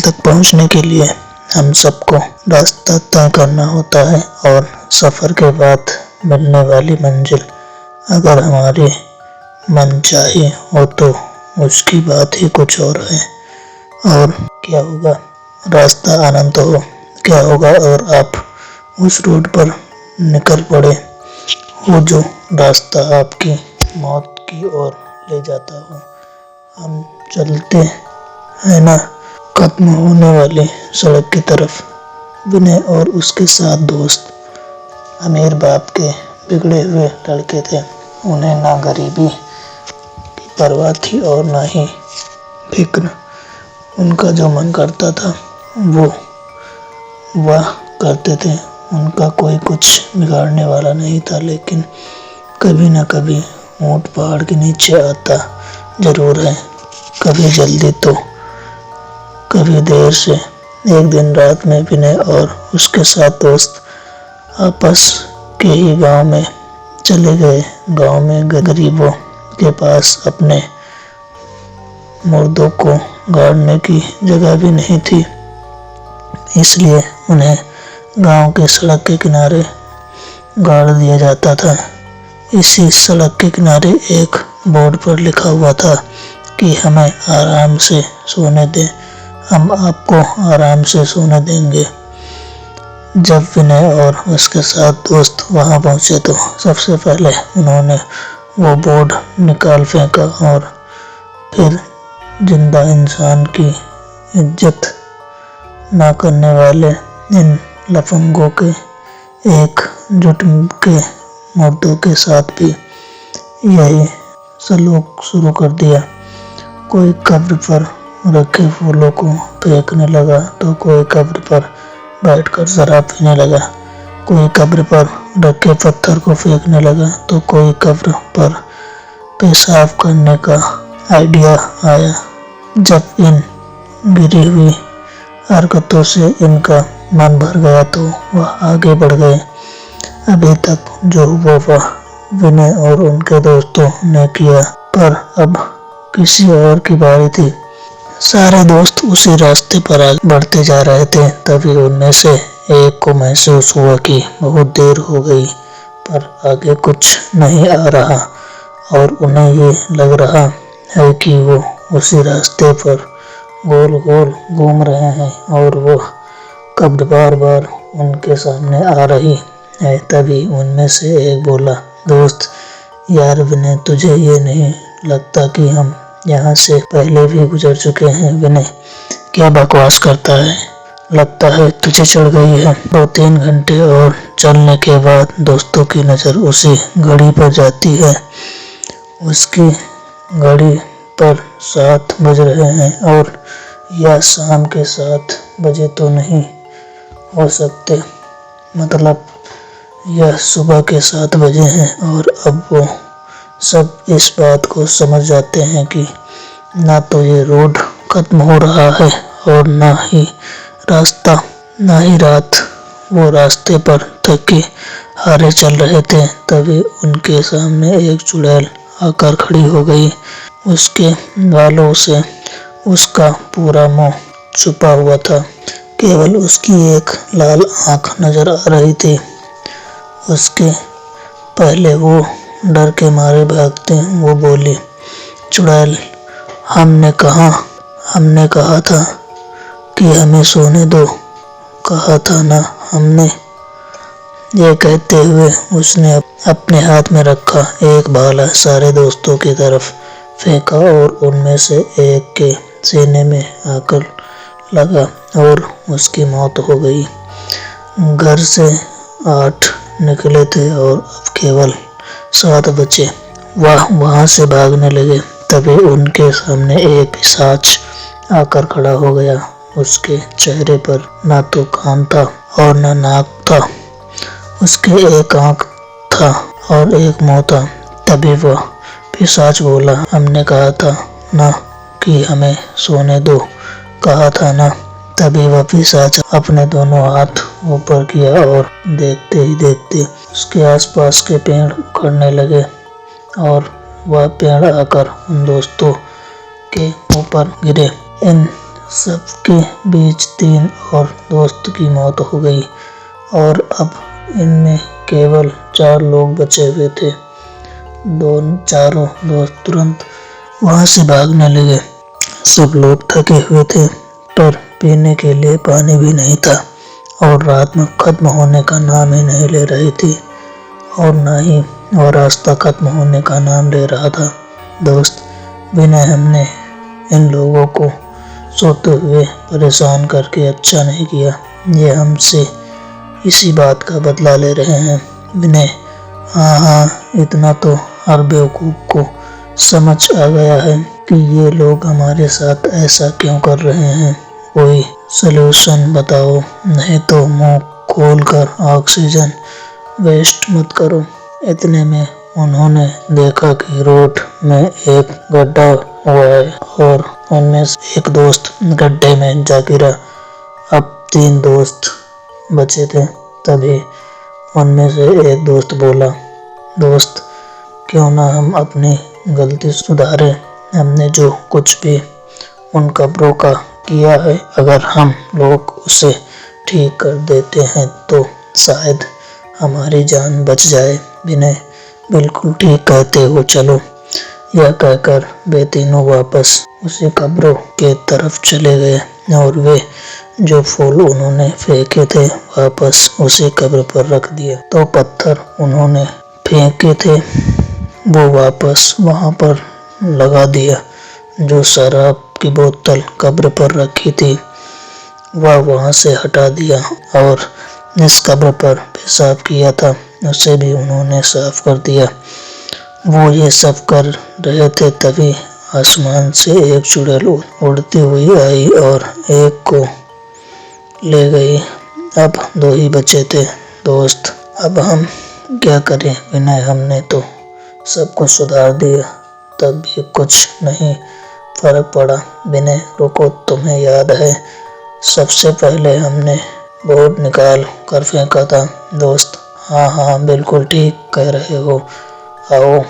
मंजिल तक पहुंचने के लिए हम सबको रास्ता तय करना होता है और सफ़र के बाद मिलने वाली मंजिल अगर हमारी मनचाही हो तो उसकी बात ही कुछ और है। और क्या होगा रास्ता अनंत हो, क्या होगा और आप उस रोड पर निकल पड़े हो जो रास्ता आपकी मौत की ओर ले जाता हो। हम चलते हैं ना खत्म होने वाली सड़क की तरफ। विनय और उसके 7 दोस्त अमीर बाप के बिगड़े हुए लड़के थे। उन्हें ना गरीबी की परवाह थी और ना ही फिक्र। उनका जो मन करता था वो वह करते थे। उनका कोई कुछ बिगाड़ने वाला नहीं था, लेकिन कभी न कभी ऊंट पहाड़ के नीचे आता जरूर है, कभी जल्दी तो कभी देर से। एक दिन रात में विनय और उसके 7 दोस्त आपस के ही गांव में चले गए। गांव में गरीबों के पास अपने मुर्दों को गाड़ने की जगह भी नहीं थी, इसलिए उन्हें गांव के सड़क के किनारे गाड़ दिया जाता था। इसी सड़क के किनारे एक बोर्ड पर लिखा हुआ था कि हमें आराम से सोने दें, हम आपको आराम से सोने देंगे। जब विनय और उसके 7 दोस्त वहां पहुंचे तो सबसे पहले उन्होंने वो बोर्ड निकाल फेंका और फिर जिंदा इंसान की इज्जत ना करने वाले इन लफंगों के एकजुट के मुर्दों के साथ भी यही सलूक शुरू कर दिया। कोई कब्र पर रखे फूलों को फेंकने लगा तो कोई कब्र पर बैठकर शराब पीने लगा। कोई कब्र पर रखे पत्थर को फेंकने लगा तो कोई कब्र पर पेशाब करने का आइडिया आया। जब इन गिरी हुई हरकतों से इनका मन भर गया तो वह आगे बढ़ गए। अभी तक जो हुआ वह विनय और उनके दोस्तों ने किया, पर अब किसी और की बारी थी। सारे दोस्त उसी रास्ते पर आगे बढ़ते जा रहे थे। तभी उनमें से एक को महसूस हुआ कि बहुत देर हो गई पर आगे कुछ नहीं आ रहा और उन्हें ये लग रहा है कि वो उसी रास्ते पर गोल गोल घूम रहे हैं और वो कब्र बार बार उनके सामने आ रही है। तभी उनमें से एक बोला, दोस्त यार विनय, तुझे ये नहीं लगता कि हम यहाँ से पहले भी गुजर चुके हैं? विनय क्या बकवास करता है, लगता है तुझे चढ़ गई है। 2-3 घंटे और चलने के बाद दोस्तों की नज़र उसी घड़ी पर जाती है। उसकी घड़ी पर 7 बज रहे हैं और यह शाम के 7 बजे तो नहीं हो सकते, मतलब यह सुबह के 7 बजे हैं। और अब वो सब इस बात को समझ जाते हैं कि ना तो ये रोड खत्म हो रहा है और ना ही रास्ता, ना ही रात। वो रास्ते पर थके हारे चल रहे थे। तभी उनके सामने एक चुड़ैल आकर खड़ी हो गई। उसके बालों से उसका पूरा मुंह छुपा हुआ था, केवल उसकी एक लाल आंख नजर आ रही थी। उसके पहले वो डर के मारे भागते वो बोली, चुड़ैल हमने कहा था कि हमें सोने दो, कहा था ना हमने। ये कहते हुए उसने अपने हाथ में रखा एक भाला सारे दोस्तों की तरफ फेंका और उनमें से एक के सीने में आकर लगा और उसकी मौत हो गई। घर से 8 निकले थे और अब केवल 7 बचे। वह वहां से भागने लगे। तभी उनके सामने एक पिशाच आकर खड़ा हो गया। उसके चेहरे पर ना तो कान था और ना नाक था, उसके एक आंख था और एक मुंह था। तभी वह पिशाच बोला, हमने कहा था ना कि हमें सोने दो, कहा था ना। तभी वह पिशाच अपने दोनों हाथ ऊपर किया और देखते ही देखते उसके आसपास के पेड़ उखड़ने लगे और वह पेड़ आकर उन दोस्तों के ऊपर गिरे। इन सबके बीच 3 और दोस्त की मौत हो गई और अब इनमें केवल 4 लोग बचे हुए थे। चारों दोस्त तुरंत वहां से भागने लगे। सब लोग थके हुए थे, पर पीने के लिए पानी भी नहीं था और रात में खत्म होने का नाम ही नहीं ले रही थी और ना ही वह रास्ता खत्म होने का नाम ले रहा था। दोस्त विनय, हमने इन लोगों को सोते हुए परेशान करके अच्छा नहीं किया। ये हमसे इसी बात का बदला ले रहे हैं। विनय, हाँ, इतना तो हर बेवकूफ को समझ आ गया है कि ये लोग हमारे साथ ऐसा क्यों कर रहे हैं। कोई सलूशन बताओ, नहीं तो मुंह खोलकर ऑक्सीजन वेस्ट मत करो। इतने में उन्होंने देखा कि रोड में एक गड्ढा हुआ है और उनमें से एक दोस्त गड्ढे में जा गिरा। अब 3 दोस्त बचे थे। तभी उनमें से एक दोस्त बोला, दोस्त, क्यों ना हम अपनी गलती सुधारे। हमने जो कुछ भी उन कब्रों का किया है, अगर हम लोग उसे ठीक कर देते हैं तो शायद हमारी जान बच जाए। विनय, बिल्कुल ठीक कहते हो, चलो। यह कहकर वे तीनों वापस उसी कब्रों के तरफ चले गए और वे जो फूल उन्होंने फेंके थे वापस उसी कब्र पर रख दिए। तो पत्थर उन्होंने फेंके थे वो वापस वहां पर लगा दिया। जो शराब की बोतल कब्र पर रखी थी वह वहां से हटा दिया और जिस कब्र पर पेशाब किया था उसे भी उन्होंने साफ कर दिया। वो ये सब कर रहे थे, तभी आसमान से एक चुड़ैल उड़ती हुई आई और एक को ले गई। अब 2 ही बचे थे। दोस्त, अब हम क्या करें। विनय, हमने तो सब कुछ सुधार दिया, तब भी कुछ नहीं फर्क पड़ा। विनय, रुको, तुम्हें याद है सबसे पहले हमने बोर्ड निकाल कर फेंका था। दोस्त, हाँ, बिल्कुल ठीक कह रहे हो, आओ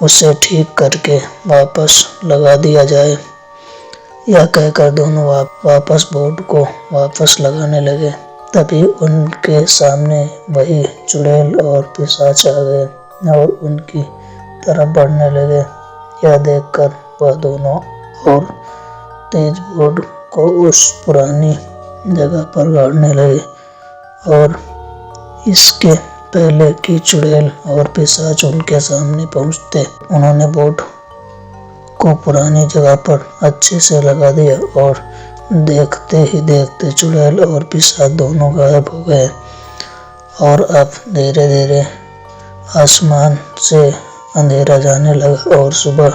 उसे ठीक करके वापस लगा दिया जाए। यह कहकर दोनों वापस बोर्ड को वापस लगाने लगे। तभी उनके सामने वही चुड़ैल और पिशाच आ गए और उनकी तरफ बढ़ने लगे। यह देखकर वह दोनों और तेज बोर्ड को उस पुरानी जगह पर गाड़ने लगे और इसके पहले कि चुड़ैल और पिशाच उनके सामने पहुंचते, उन्होंने बोर्ड को पुरानी जगह पर अच्छे से लगा दिया और देखते ही देखते चुड़ैल और पिशाच दोनों गायब हो गए और अब धीरे धीरे आसमान से अंधेरा जाने लगा और सुबह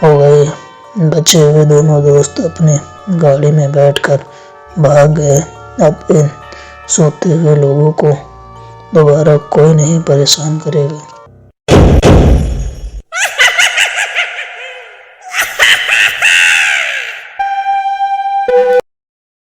हो गई। बचे हुए दोनों दोस्त अपनी गाड़ी में बैठकर भाग गए। अब इन सोते हुए लोगों को दोबारा कोई नहीं परेशान करेगा।